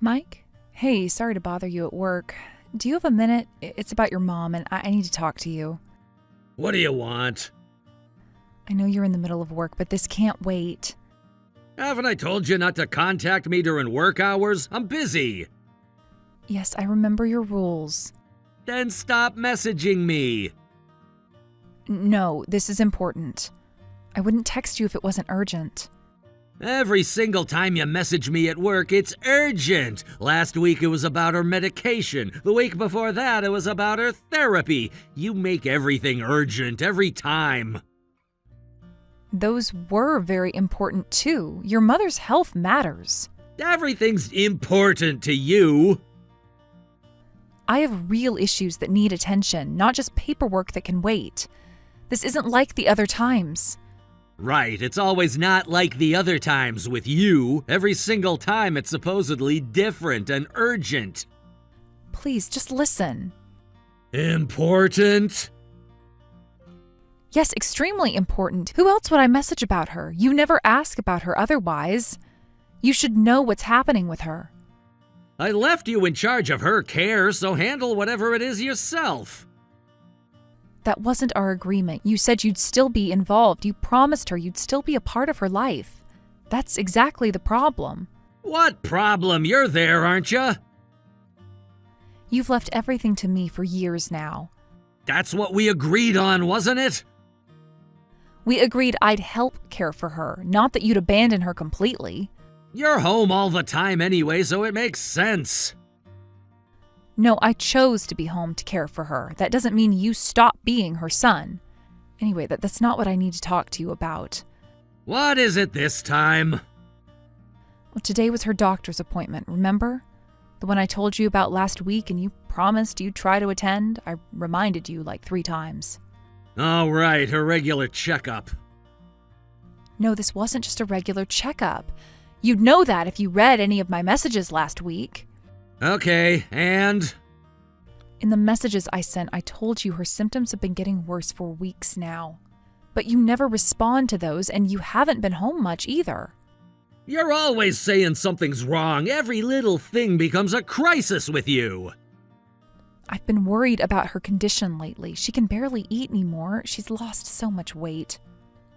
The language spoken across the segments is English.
Mike? Hey, sorry to bother you at work. Do you have a minute? It's about your mom, and I need to talk to you. What do you want? I know you're in the middle of work, but this can't wait. Haven't I told you not to contact me during work hours? I'm busy. Yes, I remember your rules. Then stop messaging me. No, this is important. I wouldn't text you if it wasn't urgent. Every single time you message me at work, it's urgent. Last week it was about her medication. The week before that it was about her therapy. You make everything urgent every time. Those were very important too. Your mother's health matters. Everything's important to you. I have real issues that need attention, not just paperwork that can wait. This isn't like the other times. Right, it's always not like the other times with you. Every single time it's supposedly different and urgent. Please, just listen. Important? Yes, extremely important. Who else would I message about her? You never ask about her otherwise. You should know what's happening with her. I left you in charge of her care, so handle whatever it is yourself. That wasn't our agreement. You said you'd still be involved. You promised her you'd still be a part of her life. That's exactly the problem. What problem? You're there, aren't you? You've left everything to me for years now. That's what we agreed on, wasn't it? We agreed I'd help care for her, not that you'd abandon her completely. You're home all the time anyway, so it makes sense. No, I chose to be home to care for her. That doesn't mean you stop being her son. Anyway, that's not what I need to talk to you about. What is it this time? Well, today was her doctor's appointment, remember? The one I told you about last week and you promised you'd try to attend? I reminded you like 3 times. Oh, right, her regular checkup. No, this wasn't just a regular checkup. You'd know that if you read any of my messages last week. Okay, and? In the messages I sent, I told you her symptoms have been getting worse for weeks now. But you never respond to those, and you haven't been home much either. You're always saying something's wrong. Every little thing becomes a crisis with you. I've been worried about her condition lately. She can barely eat anymore. She's lost so much weight.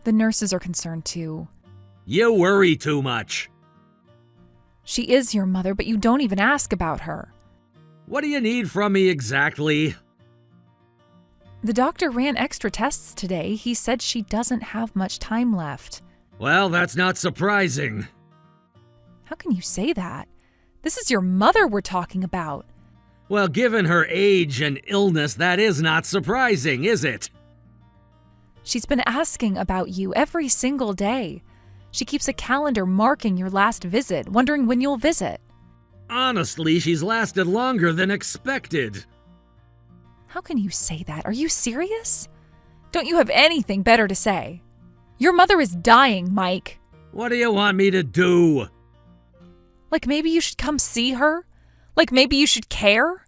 The nurses are concerned too. You worry too much. She is your mother, but you don't even ask about her. What do you need from me exactly? The doctor ran extra tests today. He said she doesn't have much time left. Well, that's not surprising. How can you say that? This is your mother we're talking about. Well, given her age and illness, that is not surprising, is it? She's been asking about you every single day. She keeps a calendar marking your last visit, wondering when you'll visit. Honestly, she's lasted longer than expected. How can you say that? Are you serious? Don't you have anything better to say? Your mother is dying, Mike. What do you want me to do? Like maybe you should come see her? Like maybe you should care?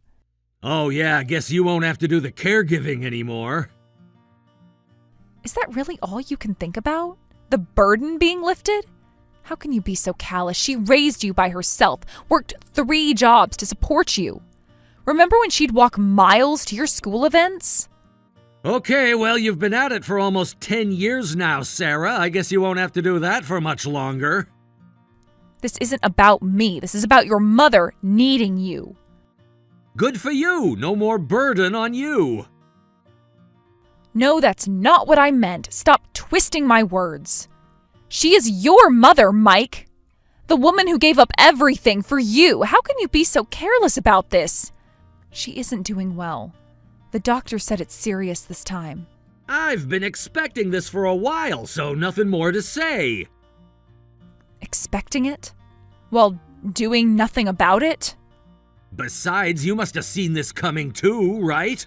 Oh yeah, I guess you won't have to do the caregiving anymore. Is that really all you can think about? The burden being lifted? How can you be so callous? She raised you by herself, worked 3 jobs to support you. Remember when she'd walk miles to your school events? Okay, well, you've been at it for almost 10 years now, Sarah. I guess you won't have to do that for much longer. This isn't about me. This is about your mother needing you. Good for you. No more burden on you. No, that's not what I meant. Stop twisting my words. She is your mother, Mike. The woman who gave up everything for you. How can you be so careless about this? She isn't doing well. The doctor said it's serious this time. I've been expecting this for a while, so nothing more to say. Expecting it? While doing nothing about it? Besides, you must have seen this coming too, right?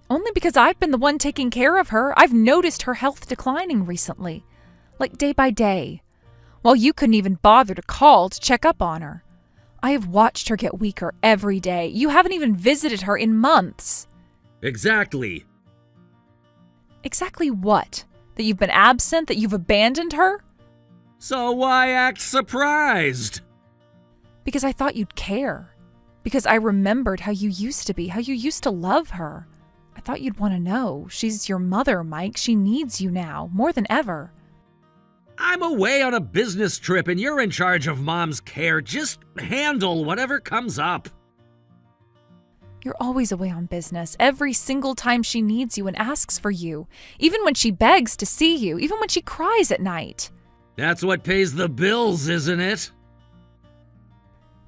Only because I've been the one taking care of her. I've noticed her health declining recently, like day by day, while you couldn't even bother to call to check up on her. I have watched her get weaker every day. You haven't even visited her in months. Exactly. Exactly what? That you've been absent? That you've abandoned her? So why act surprised? Because I thought you'd care. Because I remembered how you used to be, how you used to love her. I thought you'd want to know. She's your mother, Mike. She needs you now, more than ever. I'm away on a business trip and you're in charge of Mom's care. Just handle whatever comes up. You're always away on business, every single time she needs you and asks for you. Even when she begs to see you, even when she cries at night. That's what pays the bills, isn't it?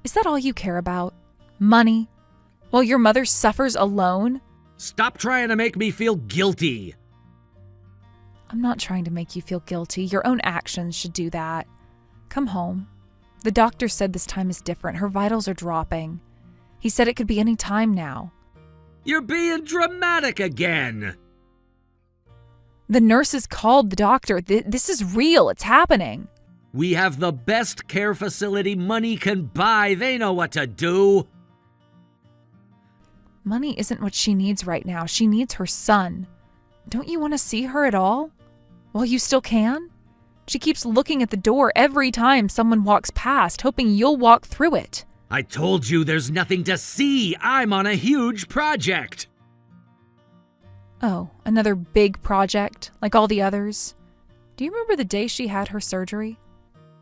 Is that all you care about? Money? While your mother suffers alone? Stop trying to make me feel guilty. I'm not trying to make you feel guilty. Your own actions should do that. Come home. The doctor said this time is different. Her vitals are dropping. He said it could be any time now. You're being dramatic again. The nurses called the doctor. This is real. It's happening. We have the best care facility money can buy. They know what to do. Money isn't what she needs right now. She needs her son. Don't you want to see her at all? While you still can? She keeps looking at the door every time someone walks past, hoping you'll walk through it. I told you there's nothing to see. I'm on a huge project. Oh, another big project, like all the others. Do you remember the day she had her surgery?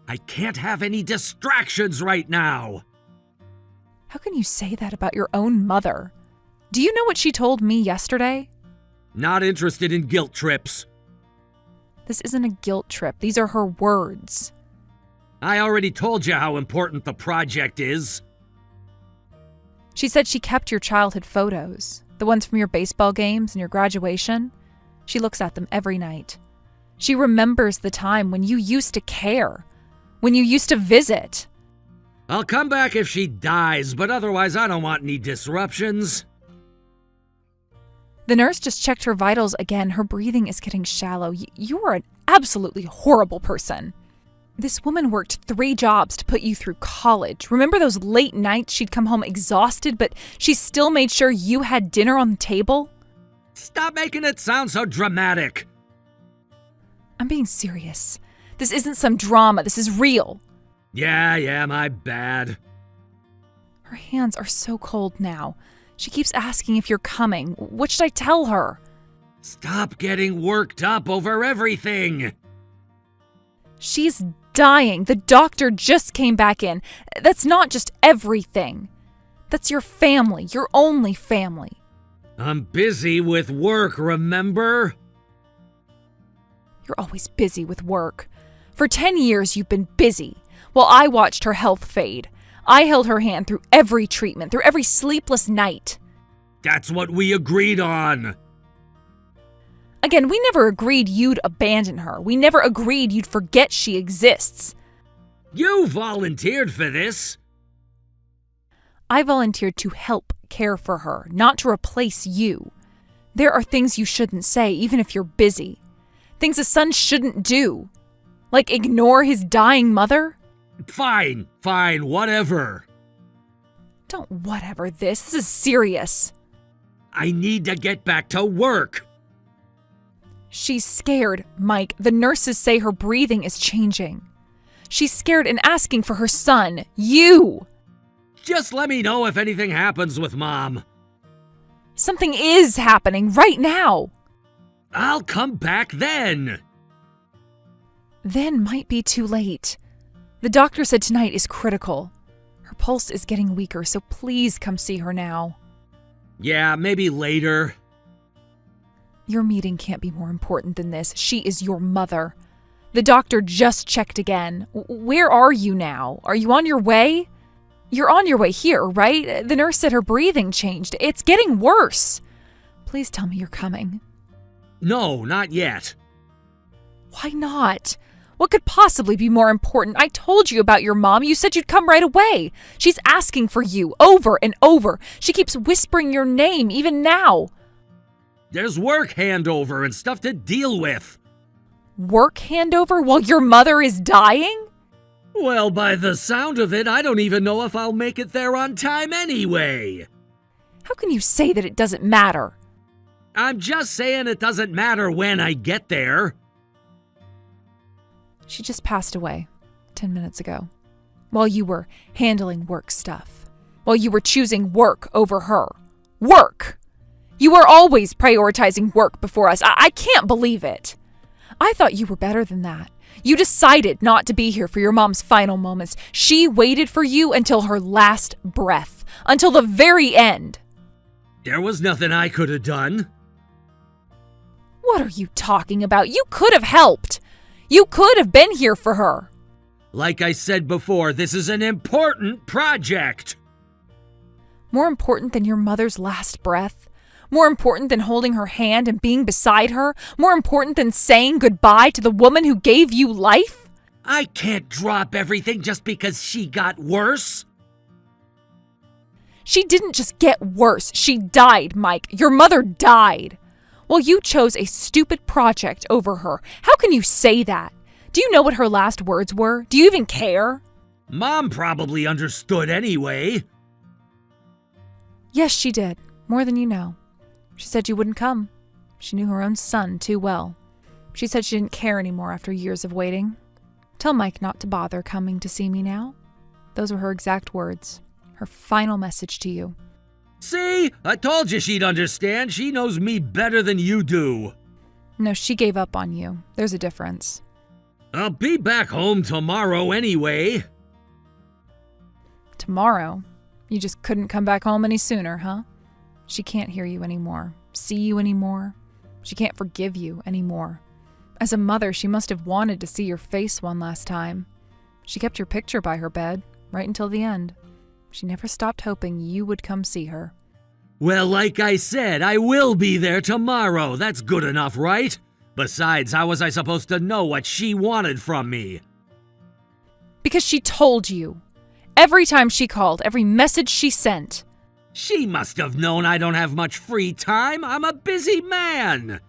I can't have any distractions right now. How can you say that about your own mother? Do you know what she told me yesterday? Not interested in guilt trips. This isn't a guilt trip. These are her words. I already told you how important the project is. She said she kept your childhood photos, the ones from your baseball games and your graduation. She looks at them every night. She remembers the time when you used to care, when you used to visit. I'll come back if she dies, but otherwise I don't want any disruptions. The nurse just checked her vitals again. Her breathing is getting shallow. You are an absolutely horrible person. This woman worked 3 jobs to put you through college. Remember those late nights she'd come home exhausted, but she still made sure you had dinner on the table? Stop making it sound so dramatic. I'm being serious. This isn't some drama. This is real. Yeah, my bad. Her hands are so cold now. She keeps asking if you're coming. What should I tell her? Stop getting worked up over everything. She's dying. The doctor just came back in. That's not just everything. That's your family, your only family. I'm busy with work, remember? You're always busy with work. For 10 years, you've been busy, while I watched her health fade. I held her hand through every treatment, through every sleepless night. That's what we agreed on. Again, we never agreed you'd abandon her. We never agreed you'd forget she exists. You volunteered for this. I volunteered to help care for her, not to replace you. There are things you shouldn't say, even if you're busy. Things a son shouldn't do. Like ignore his dying mother? Fine, whatever. Don't whatever this. This is serious. I need to get back to work. She's scared, Mike. The nurses say her breathing is changing. She's scared and asking for her son, you. Just let me know if anything happens with Mom. Something is happening right now. I'll come back then. Then might be too late. The doctor said tonight is critical. Her pulse is getting weaker, so please come see her now. Yeah, maybe later. Your meeting can't be more important than this. She is your mother. The doctor just checked again. Where are you now? Are you on your way? You're on your way here, right? The nurse said her breathing changed. It's getting worse. Please tell me you're coming. No, not yet. Why not? What could possibly be more important? I told you about your mom. You said you'd come right away. She's asking for you over and over. She keeps whispering your name, even now. There's work handover and stuff to deal with. Work handover while your mother is dying? Well, by the sound of it, I don't even know if I'll make it there on time anyway. How can you say that it doesn't matter? I'm just saying it doesn't matter when I get there. She just passed away 10 minutes ago. while you were handling work stuff, while you were choosing work over her. Work! You were always prioritizing work before us. I can't believe it. I thought you were better than that. You decided not to be here for your mom's final moments. She waited for you until her last breath, until the very end. There was nothing I could have done. What are you talking about? You could have helped. You could have been here for her. Like I said before, this is an important project. More important than your mother's last breath? More important than holding her hand and being beside her? More important than saying goodbye to the woman who gave you life? I can't drop everything just because she got worse. She didn't just get worse. She died, Mike. Your mother died. Well, you chose a stupid project over her. How can you say that? Do you know what her last words were? Do you even care? Mom probably understood anyway. Yes, she did. More than you know. She said you wouldn't come. She knew her own son too well. She said she didn't care anymore after years of waiting. Tell Mike not to bother coming to see me now. Those were her exact words. Her final message to you. See? I told you she'd understand. She knows me better than you do. No, she gave up on you. There's a difference. I'll be back home tomorrow anyway. Tomorrow? You just couldn't come back home any sooner, huh? She can't hear you anymore, see you anymore. She can't forgive you anymore. As a mother, she must have wanted to see your face one last time. She kept your picture by her bed, right until the end. She never stopped hoping you would come see her. Well, like I said, I will be there tomorrow. That's good enough, right? Besides, how was I supposed to know what she wanted from me? Because she told you. Every time she called, every message she sent. She must have known I don't have much free time. I'm a busy man.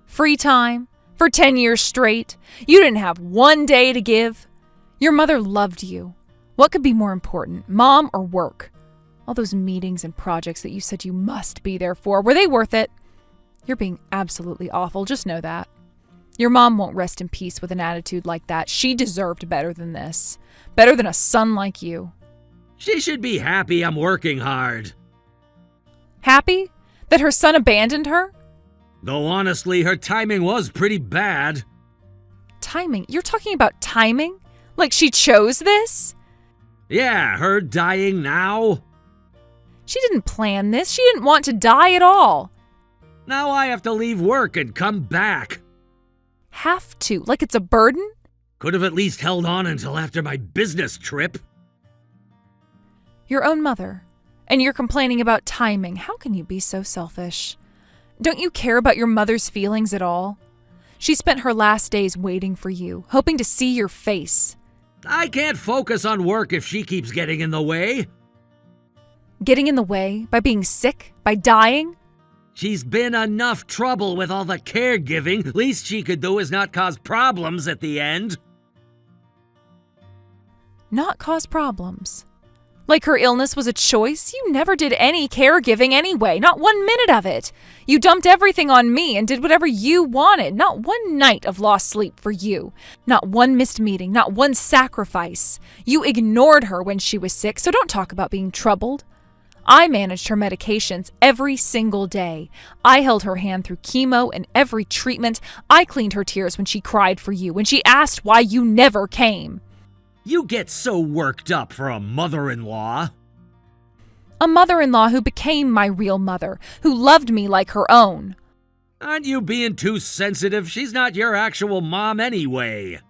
Free time? For 10 years straight? You didn't have one day to give? Your mother loved you. What could be more important, mom or work? All those meetings and projects that you said you must be there for, were they worth it? You're being absolutely awful, just know that. Your mom won't rest in peace with an attitude like that. She deserved better than this. Better than a son like you. She should be happy I'm working hard. Happy? That her son abandoned her? Though honestly, her timing was pretty bad. Timing? You're talking about timing? Like she chose this? Yeah, her dying now. She didn't plan this. She didn't want to die at all. Now I have to leave work and come back. Have to? Like it's a burden? Could have at least held on until after my business trip. Your own mother. And you're complaining about timing. How can you be so selfish? Don't you care about your mother's feelings at all? She spent her last days waiting for you, hoping to see your face. I can't focus on work if she keeps getting in the way. Getting in the way? By being sick? By dying? She's been enough trouble with all the caregiving. Least she could do is not cause problems at the end. Not cause problems? Like her illness was a choice? You never did any caregiving anyway, not 1 minute of it. You dumped everything on me and did whatever you wanted. Not one night of lost sleep for you. Not one missed meeting, not one sacrifice. You ignored her when she was sick, so don't talk about being troubled. I managed her medications every single day. I held her hand through chemo and every treatment. I cleaned her tears when she cried for you, when she asked why you never came. You get so worked up for a mother-in-law. A mother-in-law who became my real mother, who loved me like her own. Aren't you being too sensitive? She's not your actual mom anyway.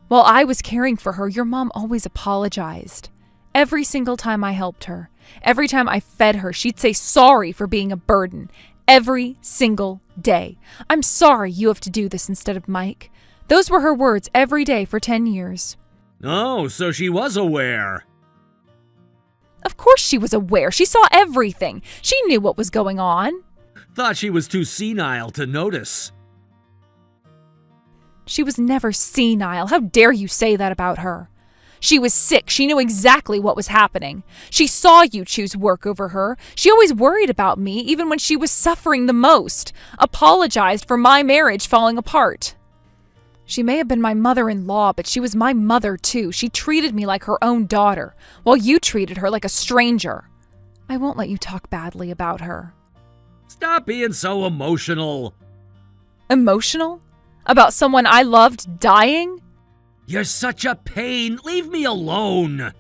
While I was caring for her, your mom always apologized. Every single time I helped her, every time I fed her, she'd say sorry for being a burden. Every single day. I'm sorry you have to do this instead of Mike. Those were her words every day for 10 years. Oh, so she was aware. Of course she was aware. She saw everything. She knew what was going on. Thought she was too senile to notice. She was never senile. How dare you say that about her? She was sick. She knew exactly what was happening. She saw you choose work over her. She always worried about me, even when she was suffering the most. Apologized for my marriage falling apart. She may have been my mother-in-law, but she was my mother too. She treated me like her own daughter, while you treated her like a stranger. I won't let you talk badly about her. Stop being so emotional. Emotional? About someone I loved dying? You're such a pain. Leave me alone.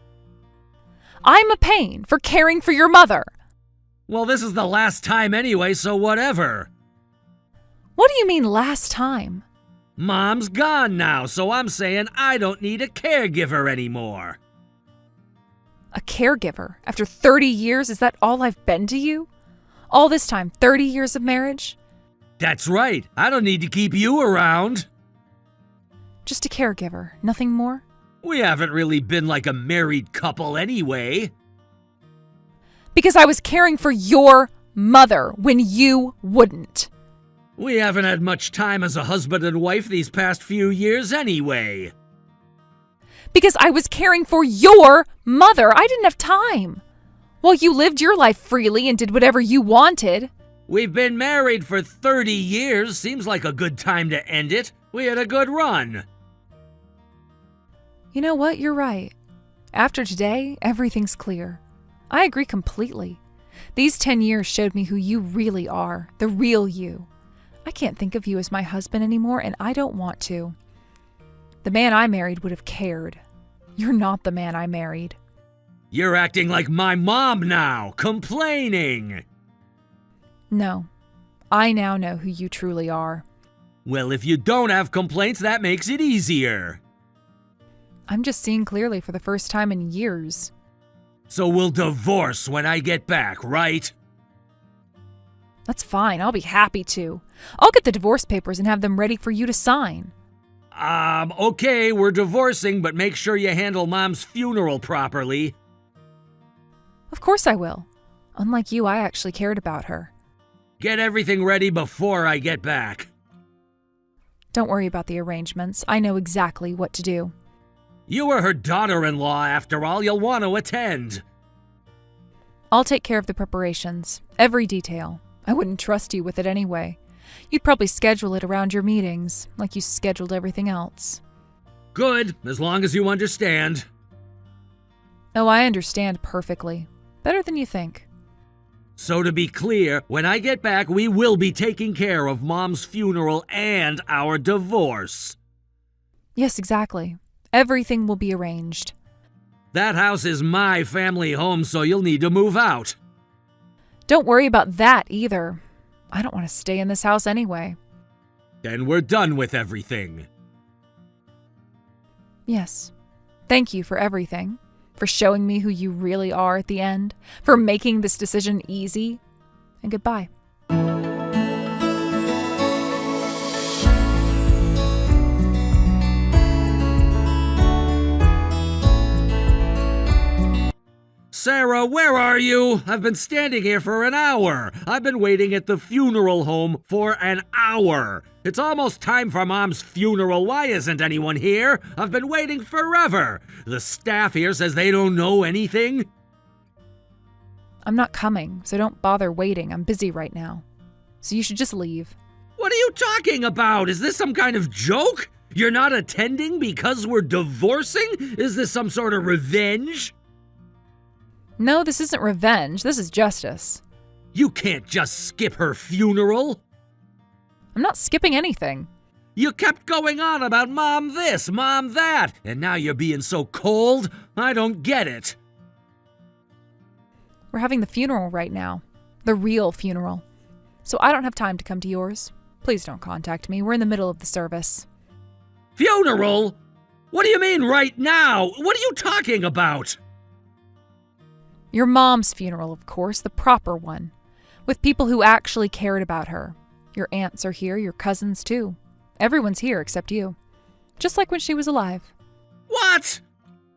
I'm a pain for caring for your mother. Well, this is the last time anyway, so whatever. What do you mean last time? Mom's gone now, so I'm saying I don't need a caregiver anymore. A caregiver? After 30 years, is that all I've been to you? All this time, 30 years of marriage? That's right. I don't need to keep you around. Just a caregiver, nothing more? We haven't really been like a married couple anyway. Because I was caring for your mother when you wouldn't. We haven't had much time as a husband and wife these past few years anyway. Because I was caring for your mother. I didn't have time. Well, you lived your life freely and did whatever you wanted. We've been married for 30 years. Seems like a good time to end it. We had a good run. You know what? You're right. After today, everything's clear. I agree completely. These 10 years showed me who you really are, the real you. I can't think of you as my husband anymore, and I don't want to. The man I married would have cared. You're not the man I married. You're acting like my mom now, complaining. No, I now know who you truly are. Well, if you don't have complaints, that makes it easier. I'm just seeing clearly for the first time in years. So we'll divorce when I get back, right? That's fine, I'll be happy to. I'll get the divorce papers and have them ready for you to sign. Okay, we're divorcing, but make sure you handle Mom's funeral properly. Of course I will. Unlike you, I actually cared about her. Get everything ready before I get back. Don't worry about the arrangements. I know exactly what to do. You were her daughter-in-law, after all. You'll want to attend. I'll take care of the preparations. Every detail. I wouldn't trust you with it anyway. You'd probably schedule it around your meetings, like you scheduled everything else. Good, as long as you understand. Oh, I understand perfectly. Better than you think. So to be clear, when I get back, we will be taking care of Mom's funeral and our divorce. Yes, exactly. Everything will be arranged. That house is my family home, so you'll need to move out. Don't worry about that either. I don't want to stay in this house anyway. Then we're done with everything. Yes. Thank you for everything. For showing me who you really are at the end. For making this decision easy. And goodbye. Sarah, where are you? I've been standing here for an hour. I've been waiting at the funeral home for an hour. It's almost time for Mom's funeral. Why isn't anyone here? I've been waiting forever. The staff here says they don't know anything. I'm not coming, so don't bother waiting. I'm busy right now. So you should just leave. What are you talking about? Is this some kind of joke? You're not attending because we're divorcing? Is this some sort of revenge? No, this isn't revenge. This is justice. You can't just skip her funeral. I'm not skipping anything. You kept going on about Mom this, Mom that, and now you're being so cold. I don't get it. We're having the funeral right now. The real funeral. So I don't have time to come to yours. Please don't contact me. We're in the middle of the service. Funeral? What do you mean right now? What are you talking about? Your mom's funeral, of course, the proper one. With people who actually cared about her. Your aunts are here, your cousins too. Everyone's here except you. Just like when she was alive. What?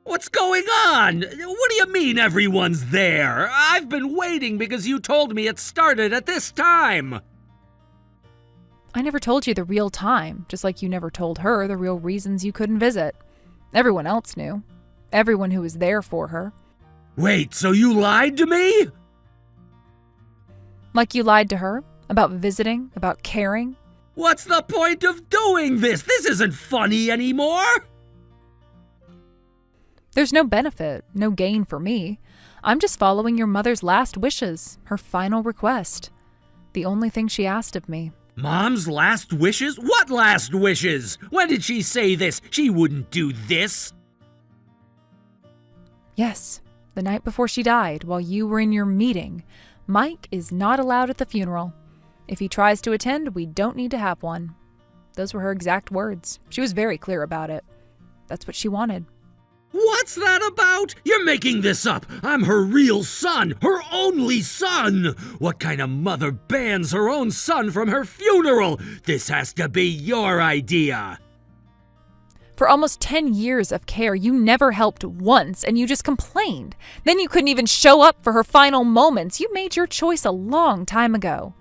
What's going on? What do you mean everyone's there? I've been waiting because you told me it started at this time. I never told you the real time, just like you never told her the real reasons you couldn't visit. Everyone else knew. Everyone who was there for her. Wait, so you lied to me? Like you lied to her? About visiting? About caring? What's the point of doing this? This isn't funny anymore. There's no benefit, no gain for me. I'm just following your mother's last wishes, her final request. The only thing she asked of me. Mom's last wishes? What last wishes? When did she say this? She wouldn't do this. Yes, the night before she died, while you were in your meeting. Mike is not allowed at the funeral. If he tries to attend, we don't need to have one. Those were her exact words. She was very clear about it. That's what she wanted. What's that about? You're making this up. I'm her real son, her only son. What kind of mother bans her own son from her funeral? This has to be your idea. For almost 10 years of care, you never helped once, and you just complained. Then you couldn't even show up for her final moments. You made your choice a long time ago.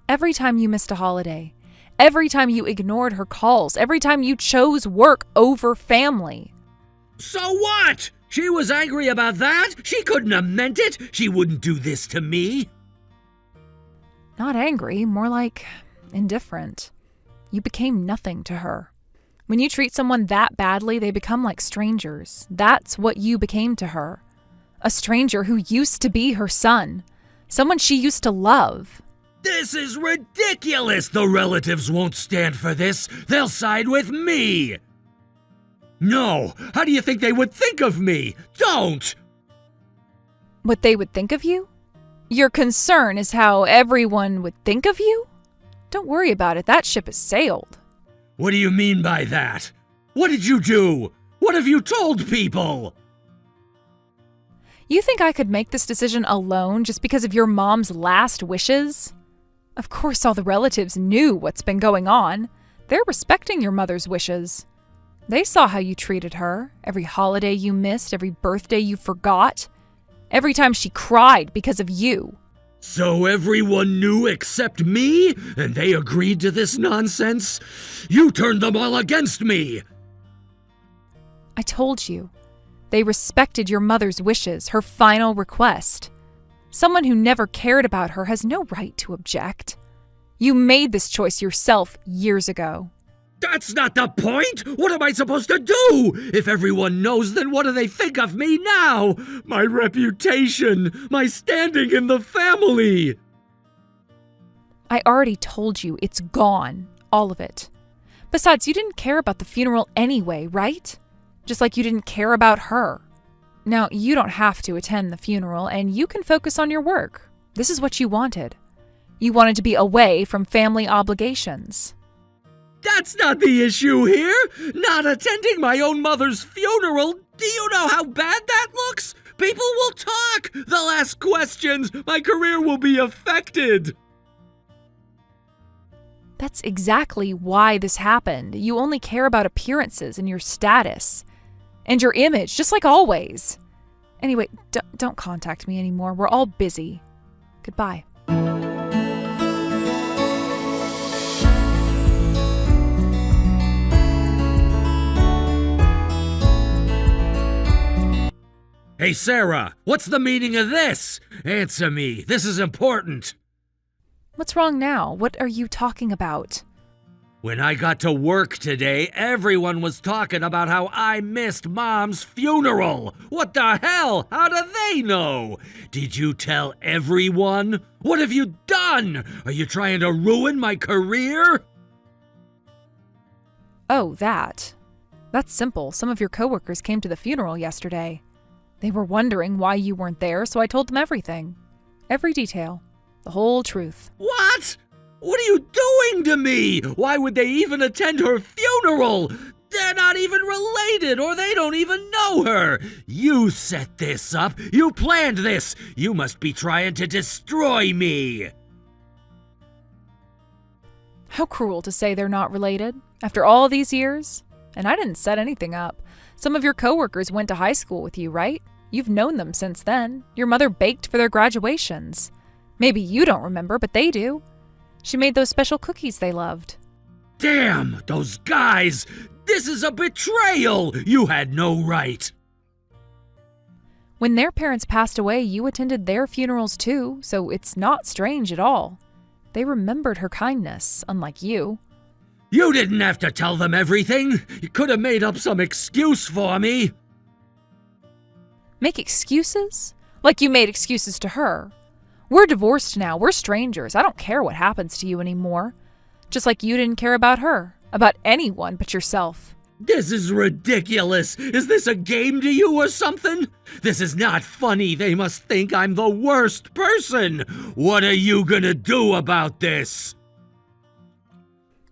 Every time you missed a holiday, every time you ignored her calls, every time you chose work over family. So what? She was angry about that? She couldn't have meant it. She wouldn't do this to me. Not angry, more like indifferent. You became nothing to her. When you treat someone that badly, they become like strangers. That's what you became to her. A stranger who used to be her son. Someone she used to love. This is ridiculous. The relatives won't stand for this. They'll side with me. No, how do you think they would think of me? Don't! What they would think of you? Your concern is how everyone would think of you? Don't worry about it, that ship has sailed. What do you mean by that? What did you do? What have you told people? You think I could make this decision alone just because of your mom's last wishes? Of course all the relatives knew what's been going on. They're respecting your mother's wishes. They saw how you treated her, every holiday you missed, every birthday you forgot, every time she cried because of you. So everyone knew except me, and they agreed to this nonsense? You turned them all against me! I told you. They respected your mother's wishes, her final request. Someone who never cared about her has no right to object. You made this choice yourself years ago. That's not the point! What am I supposed to do? If everyone knows, then what do they think of me now? My reputation, my standing in the family! I already told you it's gone, all of it. Besides, you didn't care about the funeral anyway, right? Just like you didn't care about her. Now, you don't have to attend the funeral, and you can focus on your work. This is what you wanted. You wanted to be away from family obligations. That's not the issue here! Not attending my own mother's funeral! Do you know how bad that looks? People will talk! They'll ask questions! My career will be affected! That's exactly why this happened. You only care about appearances and your status. And your image, just like always. Anyway, don't contact me anymore. We're all busy. Goodbye. Hey, Sarah, what's the meaning of this? Answer me. This is important. What's wrong now? What are you talking about? When I got to work today, everyone was talking about how I missed Mom's funeral. What the hell? How do they know? Did you tell everyone? What have you done? Are you trying to ruin my career? Oh, that. That's simple. Some of your coworkers came to the funeral yesterday. They were wondering why you weren't there, so I told them everything. Every detail. The whole truth. What? What are you doing to me? Why would they even attend her funeral? They're not even related, or they don't even know her. You set this up. You planned this. You must be trying to destroy me. How cruel to say they're not related, after all these years. And I didn't set anything up. Some of your coworkers went to high school with you, right? You've known them since then. Your mother baked for their graduations. Maybe you don't remember, but they do. She made those special cookies they loved. Damn, those guys! This is a betrayal! You had no right. When their parents passed away, you attended their funerals too, so it's not strange at all. They remembered her kindness, unlike you. You didn't have to tell them everything. You could have made up some excuse for me. Make excuses? Like you made excuses to her. We're divorced now. We're strangers. I don't care what happens to you anymore. Just like you didn't care about her, about anyone but yourself. This is ridiculous. Is this a game to you or something? This is not funny. They must think I'm the worst person. What are you gonna do about this?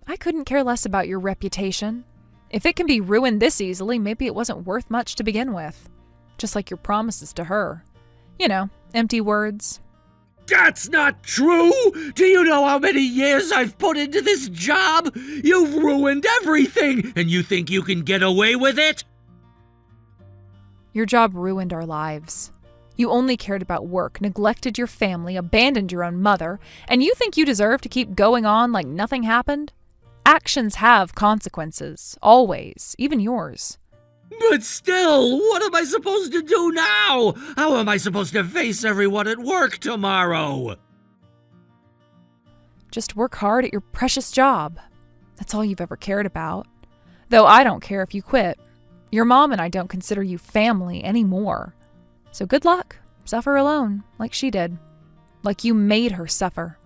I couldn't care less about your reputation. If it can be ruined this easily, maybe it wasn't worth much to begin with. Just like your promises to her. You know, empty words. That's not true! Do you know how many years I've put into this job? You've ruined everything, and you think you can get away with it? Your job ruined our lives. You only cared about work, neglected your family, abandoned your own mother, and you think you deserve to keep going on like nothing happened? Actions have consequences, always, even yours. But still, what am I supposed to do now? How am I supposed to face everyone at work tomorrow? Just work hard at your precious job. That's all you've ever cared about. Though I don't care if you quit. Your mom and I don't consider you family anymore. So good luck. Suffer alone, like she did. Like you made her suffer.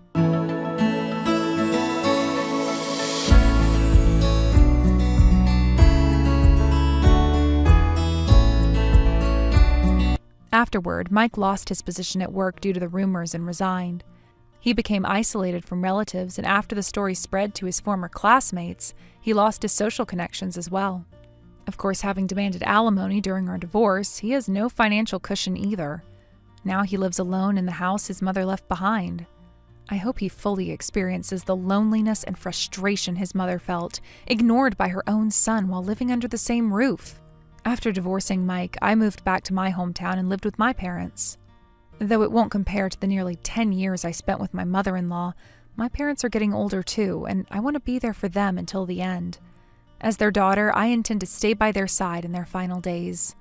Afterward, Mike lost his position at work due to the rumors and resigned. He became isolated from relatives, and after the story spread to his former classmates, he lost his social connections as well. Of course, having demanded alimony during our divorce, he has no financial cushion either. Now he lives alone in the house his mother left behind. I hope he fully experiences the loneliness and frustration his mother felt, ignored by her own son while living under the same roof. After divorcing Mike, I moved back to my hometown and lived with my parents. Though it won't compare to the nearly 10 years I spent with my mother-in-law, my parents are getting older too, and I want to be there for them until the end. As their daughter, I intend to stay by their side in their final days.